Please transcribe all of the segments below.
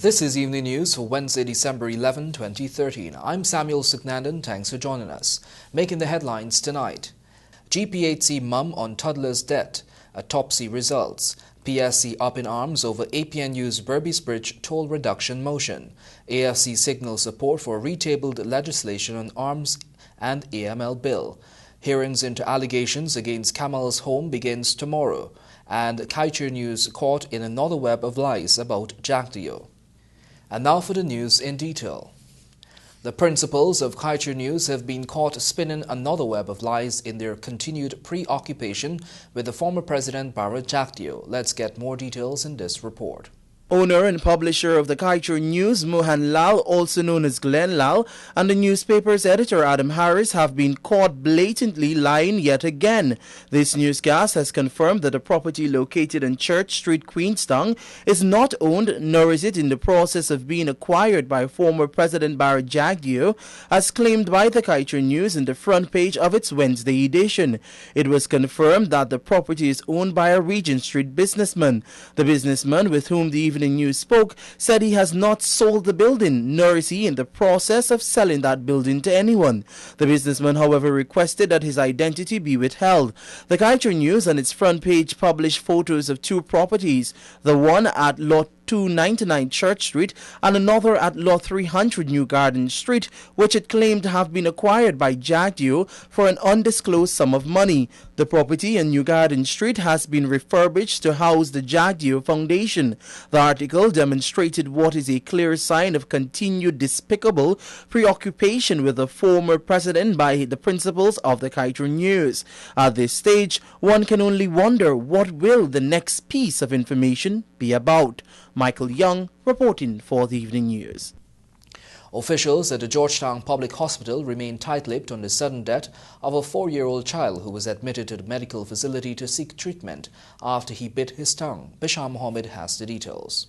This is Evening News for Wednesday, December 11, 2013. I'm Samuel Suknandan. Thanks for joining us. Making the headlines tonight. GPHC mum on toddler's death. Autopsy results. PSC up in arms over APNU's Berbice Bridge toll reduction motion. AFC signals support for retabled legislation on arms and AML bill. Hearings into allegations against Kamal's home begins tomorrow. And Kaicher News caught in another web of lies about Jagdeo. And now for the news in detail. The principals of Kaicher News have been caught spinning another web of lies in their continued preoccupation with the former president Bharat Jagdeo. Let's get more details in this report. Owner and publisher of the Kaicher News, Mohan Lal, also known as Glenn Lal, and the newspaper's editor, Adam Harris, have been caught blatantly lying yet again. This newscast has confirmed that the property located on Church Street, Queenstown, is not owned, nor is it in the process of being acquired by former President Bharat Jagdeo, as claimed by the Kaicher News in the front page of its Wednesday edition. It was confirmed that the property is owned by a Regent Street businessman. The businessman with whom the Evening News spoke said he has not sold the building, nor is he in the process of selling that building to anyone. The businessman, however, requested that his identity be withheld. The Kaicher News on its front page published photos of two properties, the one at Lot 299 Church Street and another at Lot 300 New Garden Street, which it claimed to have been acquired by Jagdeo for an undisclosed sum of money. The property on New Garden Street has been refurbished to house the Jagdeo Foundation. The article demonstrated what is a clear sign of continued despicable preoccupation with the former president by the principals of the Kaicher News. At this stage, one can only wonder what will the next piece of information be about. Michael Young reporting for the Evening News. Officials at the Georgetown Public Hospital remain tight-lipped on the sudden death of a 4-year-old child who was admitted to the medical facility to seek treatment after he bit his tongue. Bisham Mohammed has the details.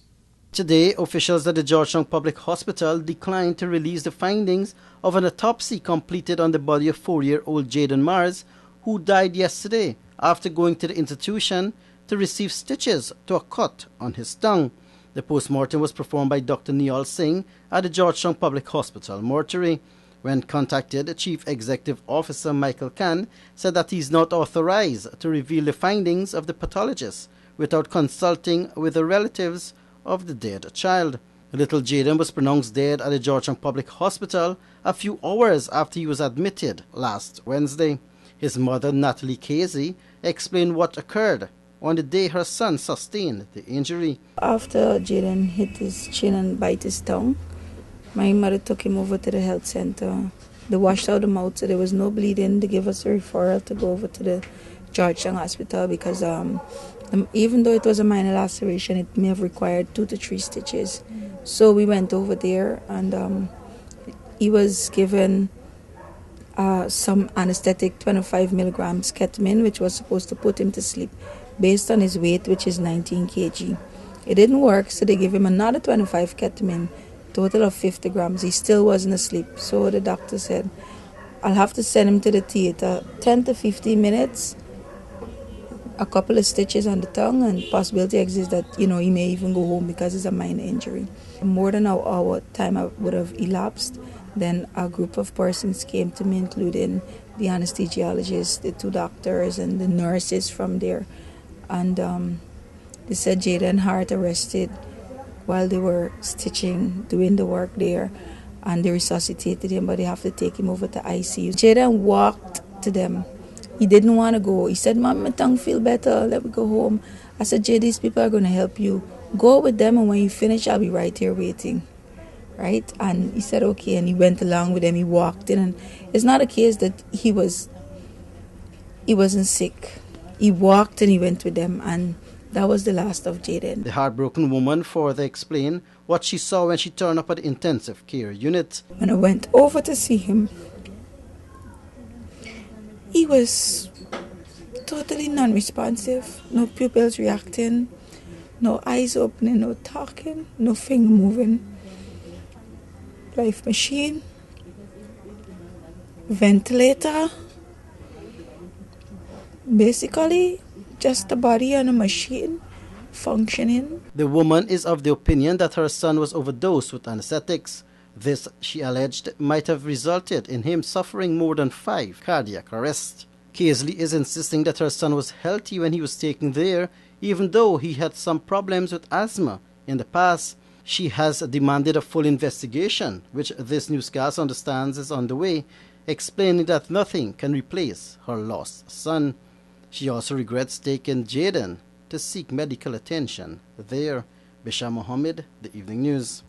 Today, officials at the Georgetown Public Hospital declined to release the findings of an autopsy completed on the body of 4-year-old Jaden Mars, who died yesterday after going to the institution to receive stitches to a cut on his tongue. The post-mortem was performed by Dr. Niyal Singh at the Georgetown Public Hospital mortuary. When contacted, the Chief Executive Officer Michael Khan said that he is not authorized to reveal the findings of the pathologist without consulting with the relatives of the dead child. Little Jaden was pronounced dead at the Georgetown Public Hospital a few hours after he was admitted last Wednesday. His mother, Natalie Casey, explained what occurred on the day her son sustained the injury. After Jaden hit his chin and bite his tongue, my mother took him over to the health center. They washed out the mouth so there was no bleeding. They gave us a referral to go over to the Georgetown Hospital because even though it was a minor laceration, it may have required 2 to 3 stitches. So we went over there and he was given some anesthetic, 25 milligrams ketamine, which was supposed to put him to sleep based on his weight, which is 19 kg. It didn't work, so they gave him another 25 ketamine, total of 50 grams. He still wasn't asleep, so the doctor said, I'll have to send him to the theater. 10 to 15 minutes, a couple of stitches on the tongue, and possibility exists that, he may even go home because it's a minor injury. More than an hour time would have elapsed. Then a group of persons came to me, including the anesthesiologist, the 2 doctors, and the nurses from there. And they said Jaden heart arrested while they were stitching, doing the work there. And they resuscitated him, but they have to take him over to ICU. Jaden walked to them. He didn't want to go. He said, Mom, my tongue feel better. Let me go home. I said, Jay, these people are going to help you. Go with them, and when you finish, I'll be right here waiting. Right? And he said, okay, and he went along with them. He walked in, and it's not a case that he wasn't sick. He walked and he went with them, and that was the last of Jaden. The heartbroken woman further explained what she saw when she turned up at the intensive care unit. When I went over to see him, he was totally non-responsive. No pupils reacting, no eyes opening, no talking, no finger moving. Life machine, ventilator, basically just a body and a machine functioning. The woman is of the opinion that her son was overdosed with anesthetics. This, she alleged, might have resulted in him suffering more than 5 cardiac arrests. Kaisley is insisting that her son was healthy when he was taken there, even though he had some problems with asthma in the past. She has demanded a full investigation, which this newscast understands is underway, explaining that nothing can replace her lost son. She also regrets taking Jaden to seek medical attention there. Bishar Mohammed, The Evening News.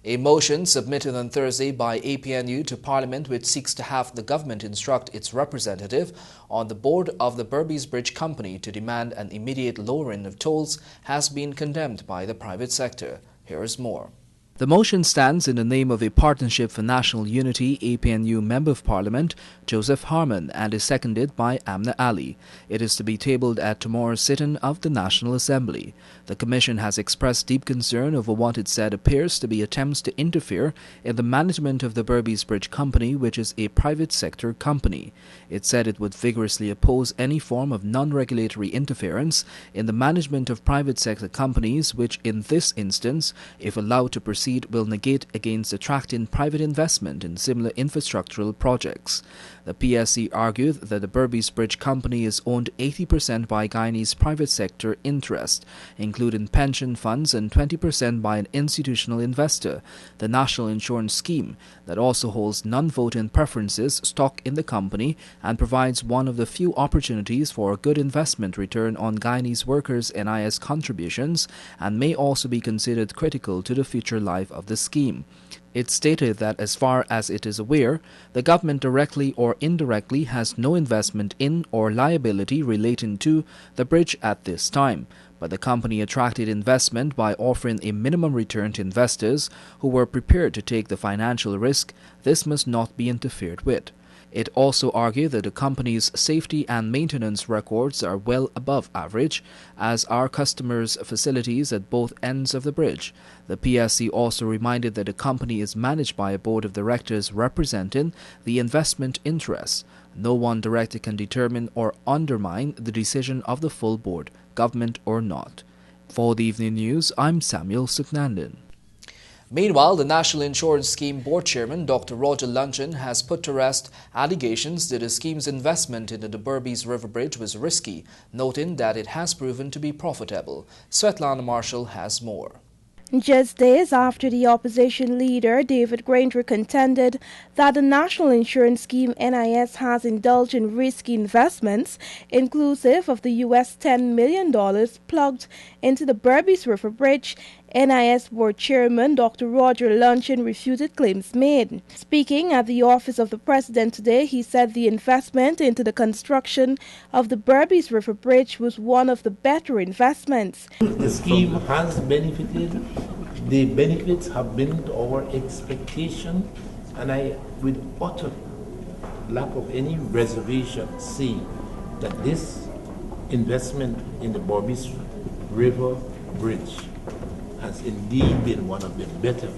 A motion submitted on Thursday by APNU to Parliament, which seeks to have the government instruct its representative on the board of the Berbice Bridge Company to demand an immediate lowering of tolls, has been condemned by the private sector. Here is more. The motion stands in the name of a Partnership for National Unity APNU Member of Parliament, Joseph Harman, and is seconded by Amna Ali. It is to be tabled at tomorrow's sitting of the National Assembly. The Commission has expressed deep concern over what it said appears to be attempts to interfere in the management of the Berbice Bridge Company, which is a private sector company. It said it would vigorously oppose any form of non-regulatory interference in the management of private sector companies, which in this instance, if allowed to proceed, will negate against attracting private investment in similar infrastructural projects. The PSC argued that the Berbice Bridge Company is owned 80% by Guyanese private sector interest, including pension funds, and 20% by an institutional investor, the National Insurance Scheme, that also holds non-voting preferences stock in the company and provides one of the few opportunities for a good investment return on Guyanese workers' NIS contributions, and may also be considered critical to the future life of the scheme. It stated that as far as it is aware, the government directly or indirectly has no investment in or liability relating to the bridge at this time, but the company attracted investment by offering a minimum return to investors who were prepared to take the financial risk. This must not be interfered with. It also argued that the company's safety and maintenance records are well above average, as are customers' facilities at both ends of the bridge. The PSC also reminded that the company is managed by a board of directors representing the investment interests. No one director can determine or undermine the decision of the full board, government or not. For the Evening News, I'm Samuel Suknandon. Meanwhile, the National Insurance Scheme Board Chairman, Dr. Roger Luncheon, has put to rest allegations that the scheme's investment into the Berbice River Bridge was risky, noting that it has proven to be profitable. Svetlana Marshall has more. Just days after the opposition leader, David Granger, contended that the National Insurance Scheme NIS has indulged in risky investments, inclusive of the US $10 million plugged into the Berbice River Bridge, NIS Board Chairman Dr. Roger Luncheon refuted claims made. Speaking at the office of the President today, he said the investment into the construction of the Berbice River Bridge was one of the better investments. The scheme has benefited. The benefits have been to our expectation, and I, with utter lack of any reservation, say that this investment in the Berbice River Bridge has indeed been one of the better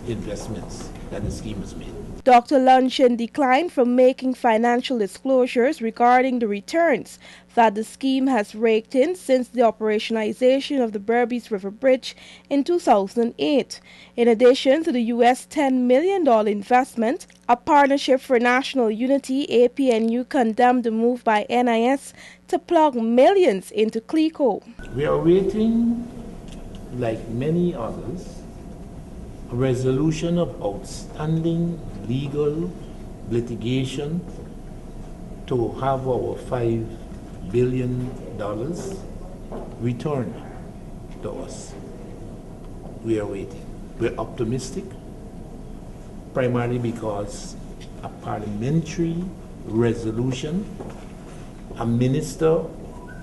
investments that the scheme has made. Dr. Luncheon declined from making financial disclosures regarding the returns that the scheme has raked in since the operationalization of the Berbice River Bridge in 2008. In addition to the US $10 million investment, a Partnership for National Unity APNU condemned the move by NIS to plug millions into CLECO. We are waiting, like many others, a resolution of outstanding legal litigation to have our $5 billion returned to us. We are waiting. We're optimistic, primarily because a parliamentary resolution, a minister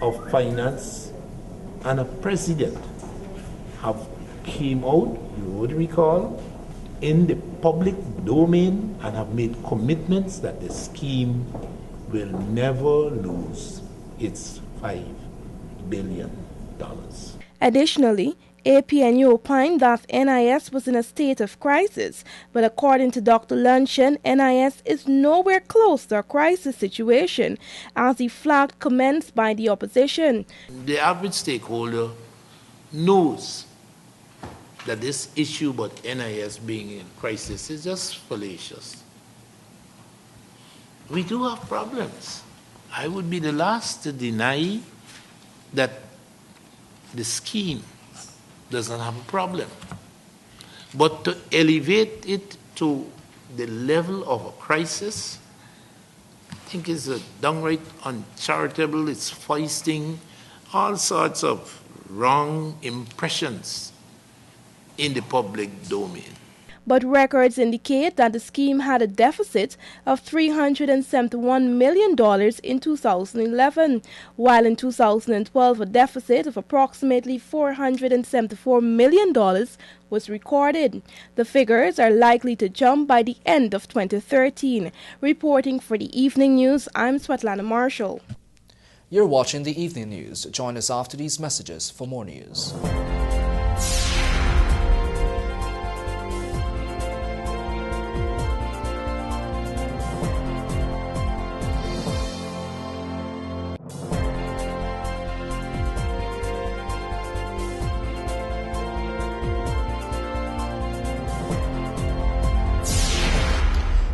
of finance, and a president have came out, you would recall, in the public domain and have made commitments that the scheme will never lose its $5 billion. Additionally, APNU opined that NIS was in a state of crisis, but according to Dr. Luncheon, NIS is nowhere close to a crisis situation, as he flagged comments by the opposition. The average stakeholder knows that this issue about NIS being in crisis is just fallacious. We do have problems. I would be the last to deny that the scheme doesn't have a problem. But to elevate it to the level of a crisis, I think is a downright uncharitable. It's foisting all sorts of wrong impressions in the public domain. But records indicate that the scheme had a deficit of $371 million in 2011, while in 2012 a deficit of approximately $474 million was recorded. The figures are likely to jump by the end of 2013. Reporting for the Evening News, I'm Svetlana Marshall. You're watching the Evening News. Join us after these messages for more news.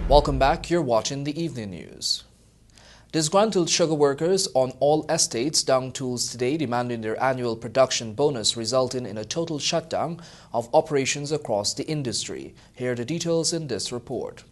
Welcome back. You're watching the Evening News. Disgruntled sugar workers on all estates down tools today demanding their annual production bonus, resulting in a total shutdown of operations across the industry. Here are the details in this report.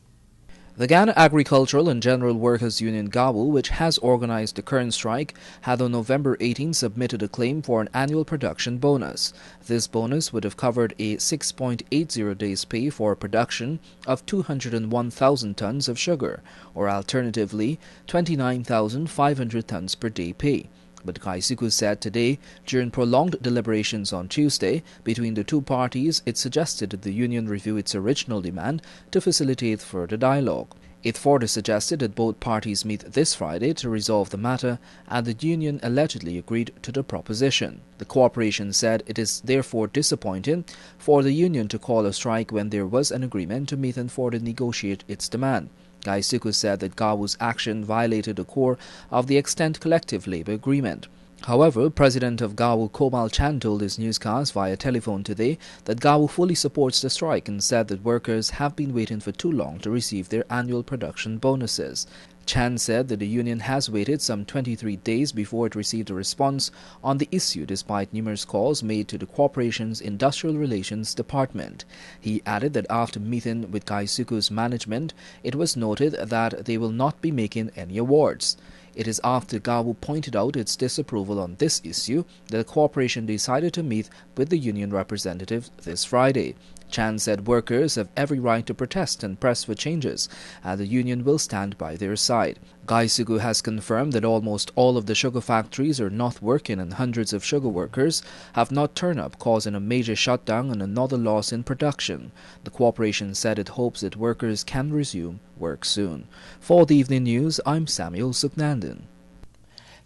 The Ghana Agricultural and General Workers Union GAWU, which has organized the current strike, had on November 18 submitted a claim for an annual production bonus. This bonus would have covered a 6.80 days pay for a production of 201,000 tons of sugar, or alternatively 29,500 tons per day pay. But Kaisuku said today, during prolonged deliberations on Tuesday between the two parties, it suggested that the union review its original demand to facilitate further dialogue. It further suggested that both parties meet this Friday to resolve the matter, and the union allegedly agreed to the proposition. The corporation said it is therefore disappointing for the union to call a strike when there was an agreement to meet and further negotiate its demand. Kaisuku said that GAWU's action violated the core of the extant collective labor agreement. However, President of GAWU Komal Chan told his newscast via telephone today that GAWU fully supports the strike and said that workers have been waiting for too long to receive their annual production bonuses. Chan said that the union has waited some 23 days before it received a response on the issue despite numerous calls made to the corporation's Industrial Relations Department. He added that after meeting with Kaisuku's management, it was noted that they will not be making any awards. It is after GAWU pointed out its disapproval on this issue that the corporation decided to meet with the union representative this Friday. Chan said workers have every right to protest and press for changes, and the union will stand by their side. Kaisuku has confirmed that almost all of the sugar factories are not working and hundreds of sugar workers have not turned up, causing a major shutdown and another loss in production. The corporation said it hopes that workers can resume work soon. For the Evening News, I'm Samuel Suknandon.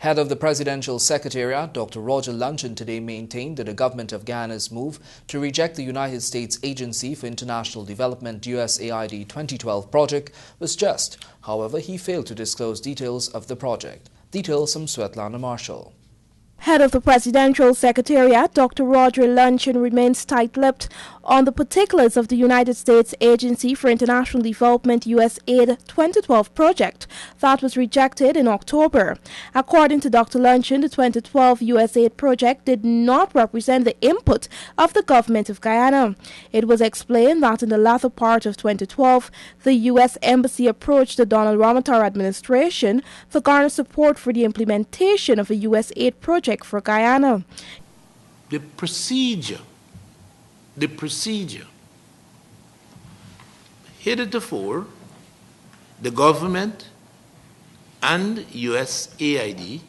Head of the Presidential Secretariat, Dr. Roger Luncheon, today maintained that the government of Ghana's move to reject the United States Agency for International Development USAID 2012 project was just. However, he failed to disclose details of the project. Details from Svetlana Marshall. Head of the Presidential Secretariat, Dr. Roger Luncheon, remains tight-lipped on the particulars of the United States Agency for International Development USAID 2012 project that was rejected in October. According to Dr. Luncheon, the 2012 USAID project did not represent the input of the government of Guyana. It was explained that in the latter part of 2012, the U.S. Embassy approached the Donald Ramotar administration to garner support for the implementation of a USAID project for Guyana. The procedure, heretofore, the government and USAID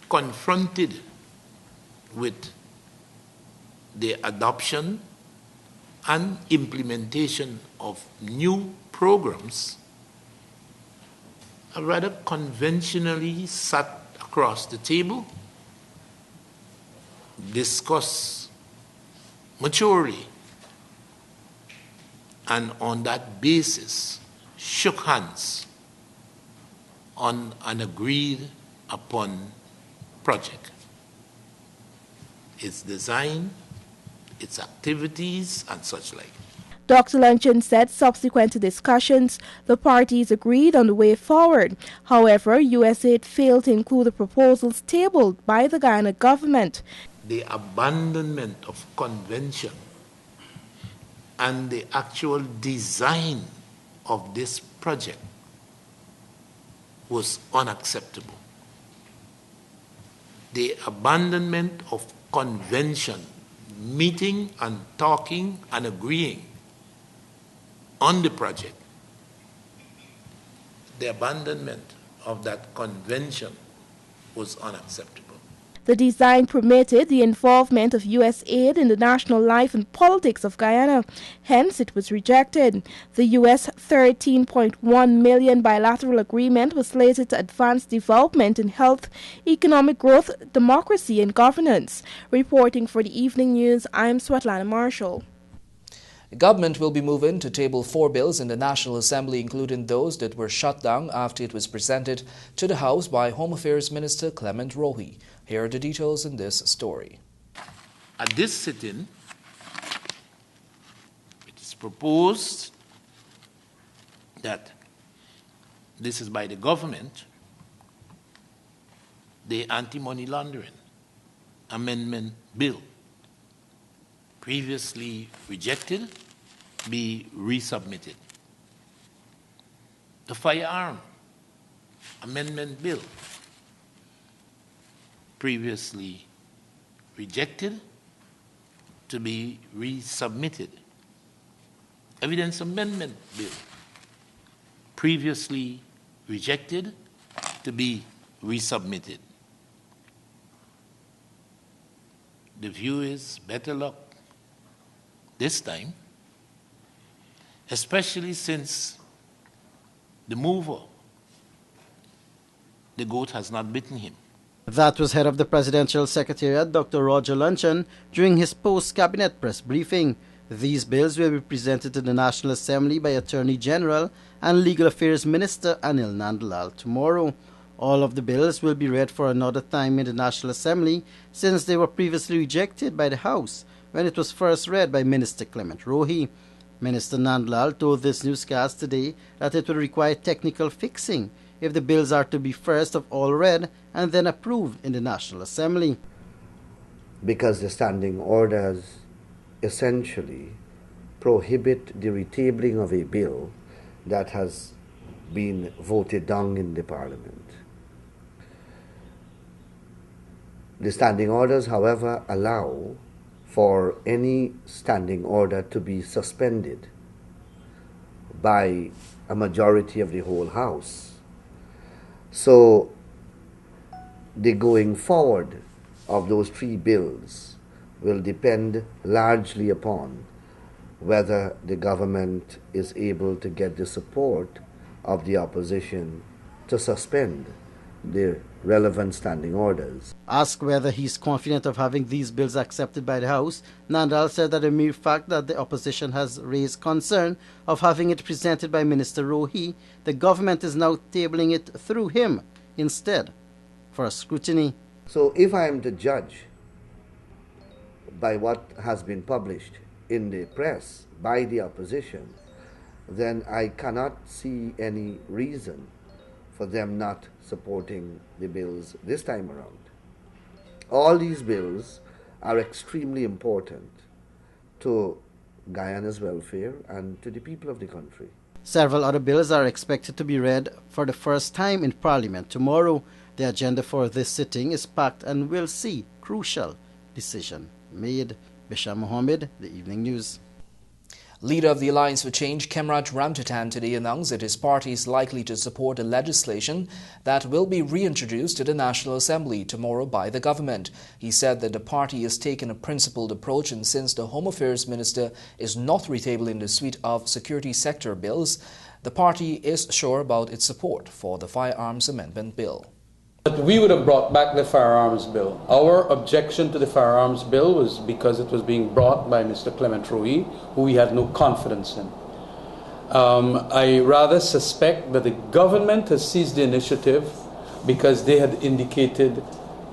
confronted with the adoption and implementation of new programs are rather conventionally sat across the table, discuss maturely, and on that basis shook hands on an agreed upon project. its design, its activities, and such like. Dr. Luncheon said subsequent to discussions, the parties agreed on the way forward. However, USAID failed to include the proposals tabled by the Guyana government. The abandonment of convention and the actual design of this project was unacceptable. The abandonment of convention, meeting and talking and agreeing on the project, the abandonment of that convention was unacceptable. The design permitted the involvement of USAID in the national life and politics of Guyana. Hence, it was rejected. The US $13.1 million bilateral agreement was slated to advance development in health, economic growth, democracy, and governance. Reporting for the Evening News, I'm Swetlana Marshall. The government will be moving to table 4 bills in the National Assembly, including those that were shut down after it was presented to the House by Home Affairs Minister Clement Rohi. Here are the details in this story. At this sitting, it is proposed that this is by the government, the Anti-Money Laundering Amendment Bill, previously rejected, be resubmitted. The Firearm Amendment Bill, previously rejected, to be resubmitted. Evidence Amendment Bill, previously rejected, to be resubmitted. The view is better luck this time, especially since the mover, the goat has not bitten him. That was head of the Presidential Secretariat, Dr. Roger Luncheon, during his post-cabinet press briefing. These bills will be presented to the National Assembly by Attorney General and Legal Affairs Minister Anil Nandlall tomorrow. All of the bills will be read for another time in the National Assembly since they were previously rejected by the House when it was first read by Minister Clement Rohi. Minister Nandlall told this newscast today that it will require technical fixing if the bills are to be first of all read and then approved in the National Assembly. Because the standing orders essentially prohibit the retabling of a bill that has been voted down in the Parliament. The standing orders, however, allow for any standing order to be suspended by a majority of the whole House. So the going forward of those 3 bills will depend largely upon whether the government is able to get the support of the opposition to suspend the relevant standing orders. Asked whether he is confident of having these bills accepted by the House, Nandlall said that the mere fact that the opposition has raised concern of having it presented by Minister Rohi, the government is now tabling it through him instead for scrutiny. So if I am to judge by what has been published in the press by the opposition, then I cannot see any reason for them not supporting the bills this time around. All these bills are extremely important to Guyana's welfare and to the people of the country. Several other bills are expected to be read for the first time in Parliament tomorrow. The agenda for this sitting is packed and will see crucial decision made. Bisham Mohammed, The Evening News. Leader of the Alliance for Change, Kemraj Ramtatan, today announced that his party is likely to support a legislation that will be reintroduced to the National Assembly tomorrow by the government. He said that the party has taken a principled approach, and since the Home Affairs Minister is not retabling the suite of security sector bills, the party is sure about its support for the Firearms Amendment Bill. But we would have brought back the Firearms Bill. Our objection to the Firearms Bill was because it was being brought by Mr. Clement Rohi, who we had no confidence in. I rather suspect that the government has seized the initiative because they had indicated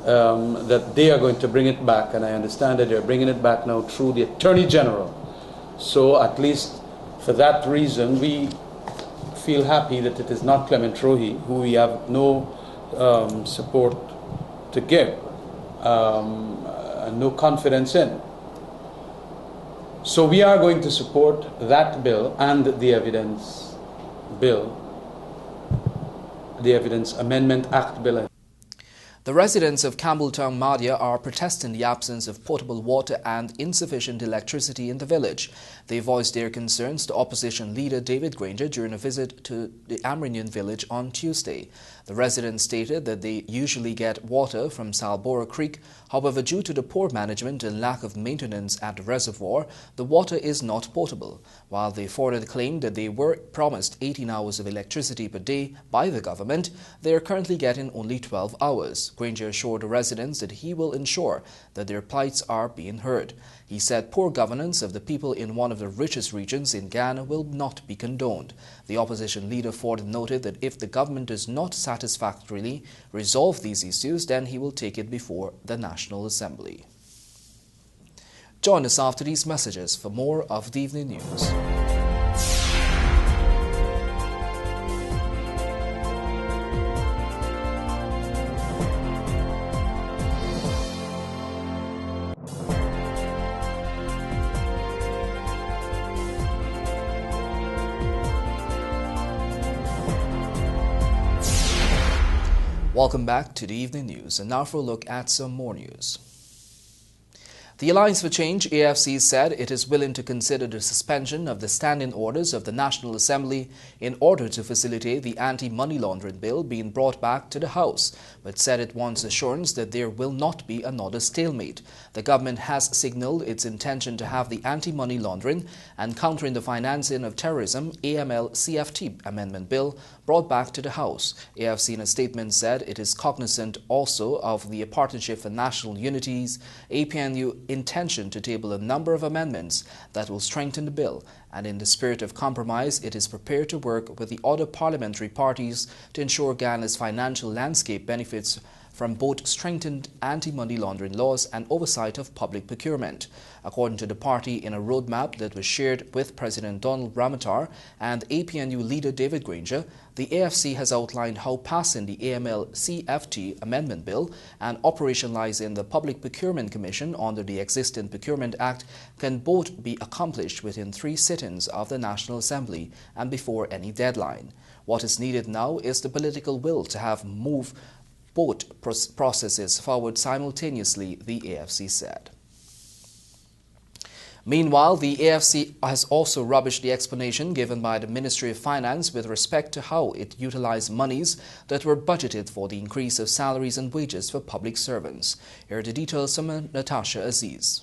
that they are going to bring it back, and I understand that they're bringing it back now through the Attorney General. So at least for that reason, we feel happy that it is not Clement Rohi, who we have no support to give, and no confidence in. So we are going to support that bill and the evidence bill, the Evidence Amendment Act bill. The residents of Campbelltown, Madhya are protesting the absence of potable water and insufficient electricity in the village. They voiced their concerns to opposition leader David Granger during a visit to the Amrinian village on Tuesday. The residents stated that they usually get water from Salbora Creek. However, due to the poor management and lack of maintenance at the reservoir, the water is not potable. While they further claimed that they were promised 18 hours of electricity per day by the government, they are currently getting only 12 hours. Granger assured the residents that he will ensure that their plights are being heard. He said poor governance of the people in one of the richest regions in Ghana will not be condoned. The opposition leader further noted that if the government does not satisfactorily resolve these issues, then he will take it before the National Assembly. Join us after these messages for more of the evening news. Welcome back to the evening news, and now for a look at some more news. The Alliance for Change, AFC, said it is willing to consider the suspension of the standing orders of the National Assembly in order to facilitate the anti-money laundering bill being brought back to the House, but said it wants assurance that there will not be another stalemate. The government has signalled its intention to have the Anti-Money Laundering and Countering the Financing of Terrorism AML-CFT Amendment Bill brought back to the House. AFC in a statement said it is cognizant also of the Partnership for National Unity's APNU intention to table a number of amendments that will strengthen the bill, and in the spirit of compromise, it is prepared to work with the other parliamentary parties to ensure Ghana's financial landscape benefits from both strengthened anti-money laundering laws and oversight of public procurement. According to the party, in a roadmap that was shared with President Donald Ramotar and APNU leader David Granger, the AFC has outlined how passing the AML-CFT Amendment Bill and operationalizing the Public Procurement Commission under the existing Procurement Act can both be accomplished within 3 sittings of the National Assembly and before any deadline. What is needed now is the political will to have move both processes forward simultaneously, the AFC said. Meanwhile, the AFC has also rubbished the explanation given by the Ministry of Finance with respect to how it utilized monies that were budgeted for the increase of salaries and wages for public servants. Here are the details from Natasha Aziz.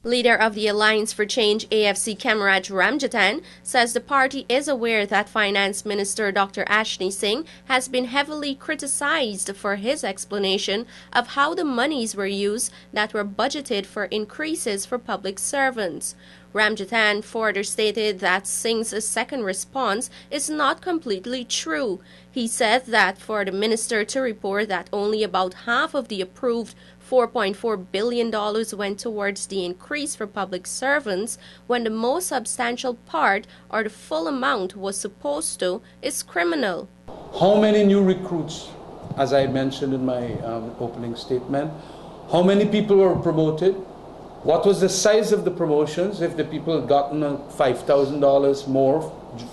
Leader of the Alliance for Change, AFC Kemaraj Ramjatan, says the party is aware that Finance Minister Dr. Ashni Singh has been heavily criticized for his explanation of how the monies were used that were budgeted for increases for public servants. Ramjatan further stated that Singh's second response is not completely true. He said that for the minister to report that only about half of the approved $4.4 billion went towards the increase for public servants when the most substantial part or the full amount was supposed to is criminal. How many new recruits, as I mentioned in my opening statement, how many people were promoted? What was the size of the promotions? If the people had gotten $5,000 more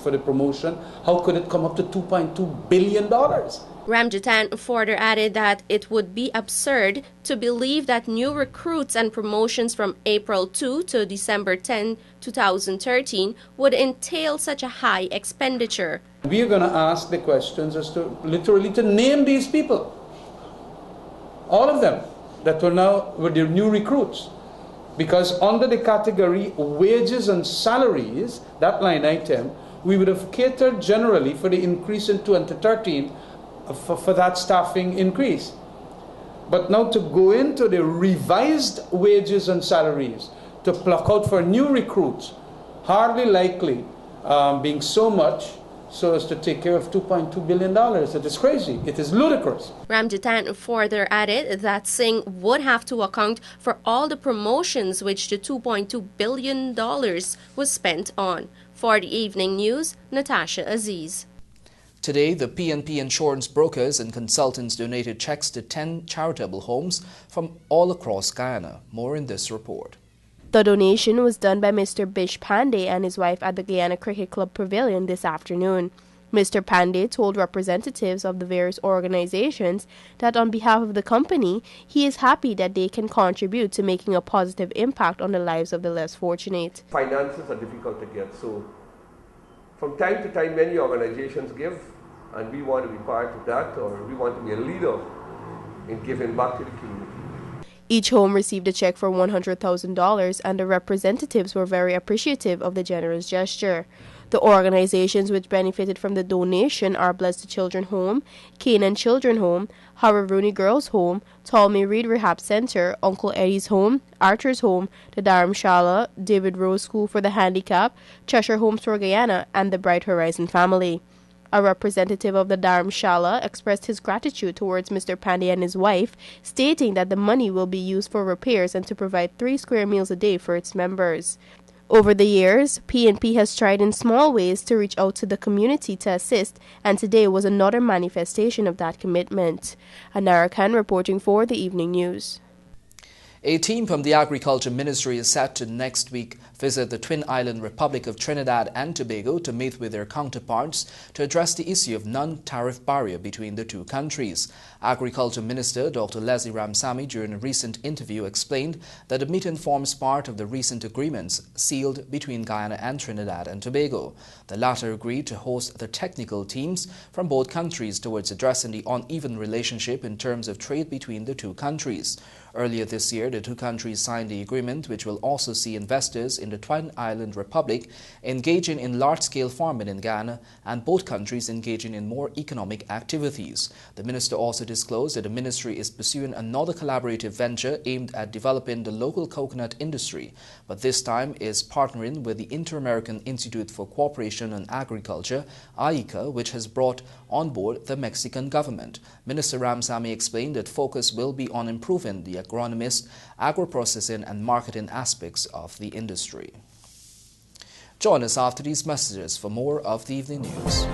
for the promotion, how could it come up to $2.2 billion? Ramjatan further added that it would be absurd to believe that new recruits and promotions from April 2 to December 10, 2013 would entail such a high expenditure. We are going to ask the questions as to literally to name these people. All of them that were the new recruits. Because under the category wages and salaries, that line item, we would have catered generally for the increase in 2013 for that staffing increase. But now to go into the revised wages and salaries, to pluck out for new recruits, hardly likely being so much so as to take care of $2.2 billion. It is crazy. It is ludicrous. Ramjatan further added that Singh would have to account for all the promotions which the $2.2 billion was spent on. For the Evening News, Natasha Aziz. Today, the PNP insurance brokers and consultants donated checks to 10 charitable homes from all across Guyana. More in this report. The donation was done by Mr. Bish Pandey and his wife at the Guyana Cricket Club Pavilion this afternoon. Mr. Pandey told representatives of the various organizations that on behalf of the company, he is happy that they can contribute to making a positive impact on the lives of the less fortunate. Finances are difficult to get, so from time to time many organizations give, and we want to be part of that, or we want to be a leader in giving back to the community. Each home received a check for $100,000 and the representatives were very appreciative of the generous gesture. The organizations which benefited from the donation are Blessed Children Home, Canaan Children Home, Howard Rooney Girls Home, Tolmie Reed Rehab Center, Uncle Eddie's Home, Arthur's Home, the Dharamshala, David Rose School for the Handicapped, Cheshire Homes for Guyana, and the Bright Horizon family. A representative of the Dharamshala expressed his gratitude towards Mr. Pandey and his wife, stating that the money will be used for repairs and to provide 3 square meals a day for its members. Over the years, PNP has tried in small ways to reach out to the community to assist, and today was another manifestation of that commitment. Anara Khan reporting for the Evening News. A team from the Agriculture Ministry is set to next week visit the Twin Island Republic of Trinidad and Tobago to meet with their counterparts to address the issue of non-tariff barrier between the two countries. Agriculture Minister Dr. Leslie Ramsamy, during a recent interview, explained that the meeting forms part of the recent agreements sealed between Guyana and Trinidad and Tobago. The latter agreed to host the technical teams from both countries towards addressing the uneven relationship in terms of trade between the two countries. Earlier this year, the two countries signed the agreement, which will also see investors in the Twin Island Republic engaging in large-scale farming in Guyana and both countries engaging in more economic activities. The minister also disclosed that the ministry is pursuing another collaborative venture aimed at developing the local coconut industry, but this time is partnering with the Inter-American Institute for Cooperation on Agriculture, IICA, which has brought on board the Mexican government. Minister Ramsamy explained that focus will be on improving the agronomist, agro-processing and marketing aspects of the industry. Join us after these messages for more of the Evening News.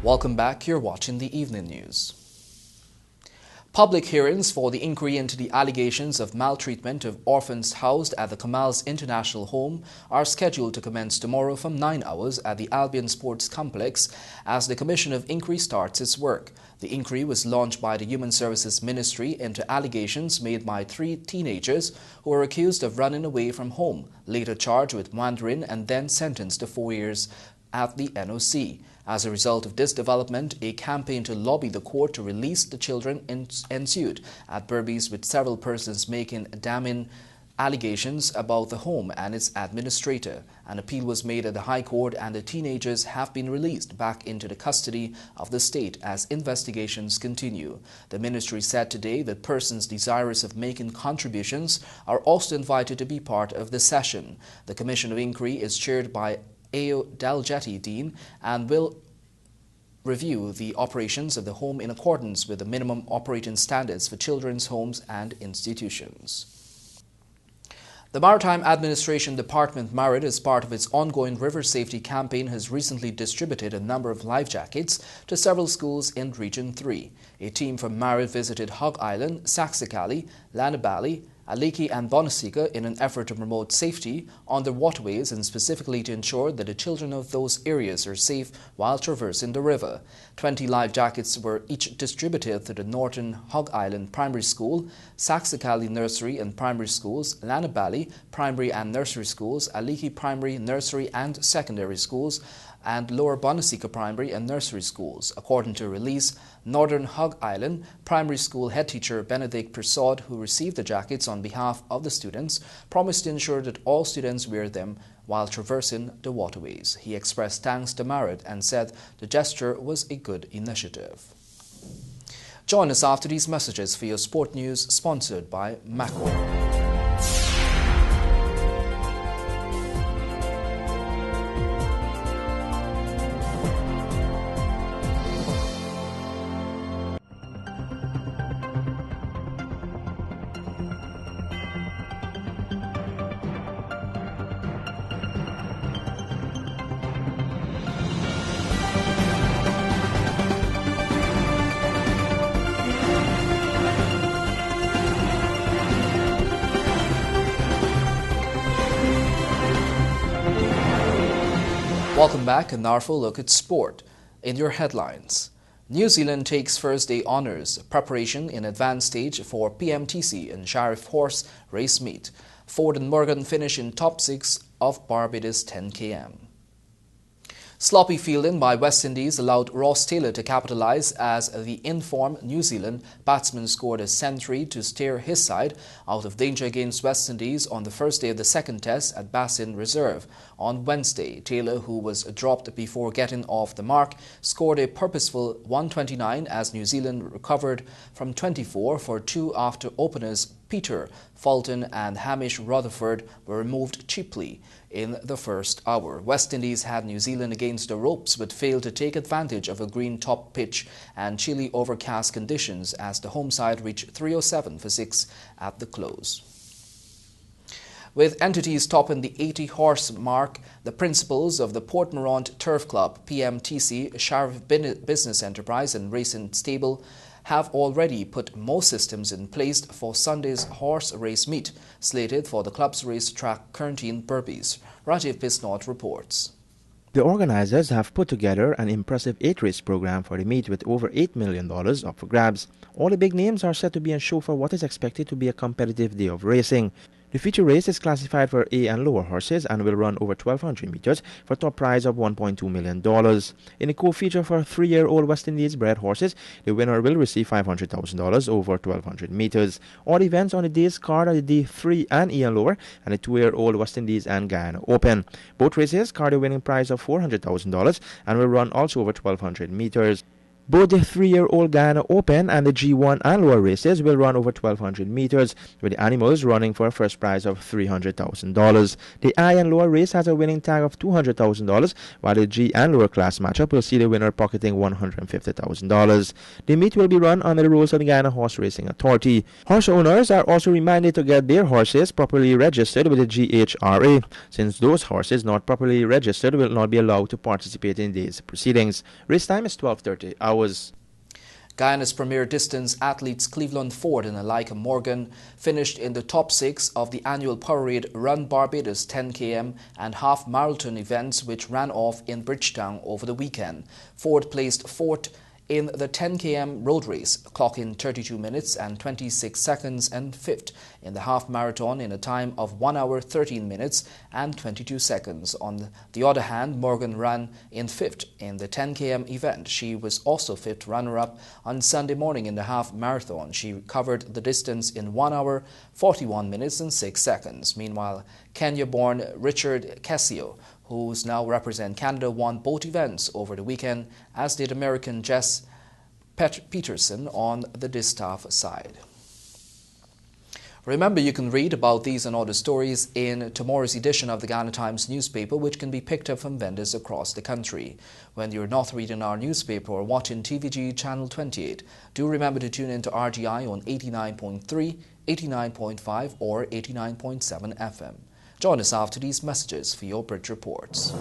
Welcome back. You're watching the Evening News. Public hearings for the inquiry into the allegations of maltreatment of orphans housed at the Kamals International Home are scheduled to commence tomorrow from 9 hours at the Albion Sports Complex as the Commission of Inquiry starts its work. The inquiry was launched by the Human Services Ministry into allegations made by 3 teenagers who were accused of running away from home, later charged with wandering and then sentenced to 4 years at the NOC. As a result of this development, a campaign to lobby the court to release the children ensued at Berbice, with several persons making damning allegations about the home and its administrator. An appeal was made at the High Court and the teenagers have been released back into the custody of the state as investigations continue. The ministry said today that persons desirous of making contributions are also invited to be part of the session. The Commission of Inquiry is chaired by A.O. Daljetti Dean and will review the operations of the home in accordance with the minimum operating standards for children's homes and institutions. The Maritime Administration Department, MARID, as part of its ongoing river safety campaign, has recently distributed a number of life jackets to several schools in Region 3. A team from MARID visited Hog Island, Saxicali, Lanabali, Aliki and Bonasika in an effort to promote safety on the waterways and specifically to ensure that the children of those areas are safe while traversing the river. 20 life jackets were each distributed to the Northern Hog Island Primary School, Saxicali Nursery and Primary Schools, Lanabali Primary and Nursery Schools, Aliki Primary, Nursery and Secondary Schools, and Lower Bonasika Primary and Nursery Schools. According to a release, Northern Hog Island Primary School head teacher Benedict Persaud, who received the jackets on on behalf of the students, promised to ensure that all students wear them while traversing the waterways. He expressed thanks to Marriott and said the gesture was a good initiative. Join us after these messages for your sport news, sponsored by Macor. Welcome back, and now for a look at sport. In your headlines, New Zealand takes first day honours, preparation in advanced stage for PMTC and Sheriff Horse race meet. Ford and Morgan finish in top 6 of Barbados 10 km. Sloppy fielding by West Indies allowed Ross Taylor to capitalise as the in-form New Zealand batsman scored a century to steer his side out of danger against West Indies on the first day of the second test at Bassin Reserve. On Wednesday, Taylor, who was dropped before getting off the mark, scored a purposeful 129 as New Zealand recovered from 24 for 2 after openers Peter Fulton and Hamish Rutherford were removed cheaply in the first hour. West Indies had New Zealand against the ropes but failed to take advantage of a green top pitch and chilly overcast conditions as the home side reached 307 for 6 at the close. With entities topping the 80-horse mark, the principals of the Port Morant Turf Club, PMTC, Sheriff Business Enterprise and Racing Stable have already put most systems in place for Sunday's horse race meet, slated for the club's racetrack Curtin Berbice. Rajiv Bisnot reports. The organizers have put together an impressive 8-race program for the meet with over $8 million up for grabs. All the big names are set to be on show for what is expected to be a competitive day of racing. The feature race is classified for A and lower horses and will run over 1,200 meters for a top prize of $1.2 million. In a co-feature for 3-year-old West Indies bred horses, the winner will receive $500,000 over 1,200 meters. All events on the day's card are the D3 and E and lower and the 2-year-old West Indies and Guyana Open. Both races card a winning prize of $400,000 and will run also over 1,200 meters. Both the 3-year-old Guyana Open and the G1 and lower races will run over 1,200 meters, with the animals running for a first prize of $300,000. The I and lower race has a winning tag of $200,000, while the G and lower class matchup will see the winner pocketing $150,000. The meet will be run under the rules of the Guyana Horse Racing Authority. Horse owners are also reminded to get their horses properly registered with the GHRA, since those horses not properly registered will not be allowed to participate in these proceedings. Race time is 12:30 hours. Guyana's premier distance athletes Cleveland Ford and Alika Morgan finished in the top 6 of the annual Powerade Run Barbados 10 km and half marathon events which ran off in Bridgetown over the weekend. Ford placed 4th in the 10 km road race, clocking 32 minutes and 26 seconds, and 5th in the half marathon in a time of 1 hour 13 minutes and 22 seconds. On the other hand, Morgan ran in 5th in the 10 km event. She was also 5th runner-up on Sunday morning in the half marathon. She covered the distance in 1 hour 41 minutes and 6 seconds. Meanwhile, Kenya-born Richard Kessio, who now represents Canada, won both events over the weekend, as did American Jess Peterson on the distaff side. Remember, you can read about these and other stories in tomorrow's edition of the Ghana Times newspaper, which can be picked up from vendors across the country. When you're not reading our newspaper or watching TVG Channel 28, do remember to tune in to RGI on 89.3, 89.5 or 89.7 FM. Join us after these messages for your bridge reports.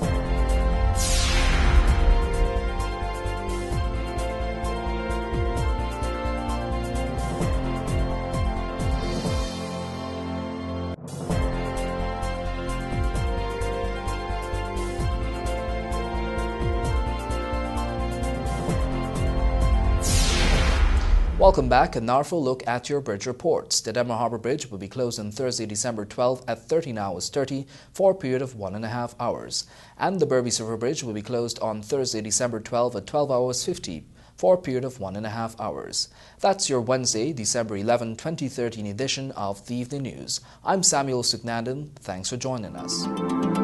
Welcome back, and now for a look at your bridge reports. The Denmark Harbour Bridge will be closed on Thursday, December 12 at 13 hours 30 for a period of 1.5 hours. And the Berbice River Bridge will be closed on Thursday, December 12 at 12 hours 50 for a period of 1.5 hours. That's your Wednesday, December 11, 2013 edition of the Evening News. I'm Samuel Suknandan. Thanks for joining us.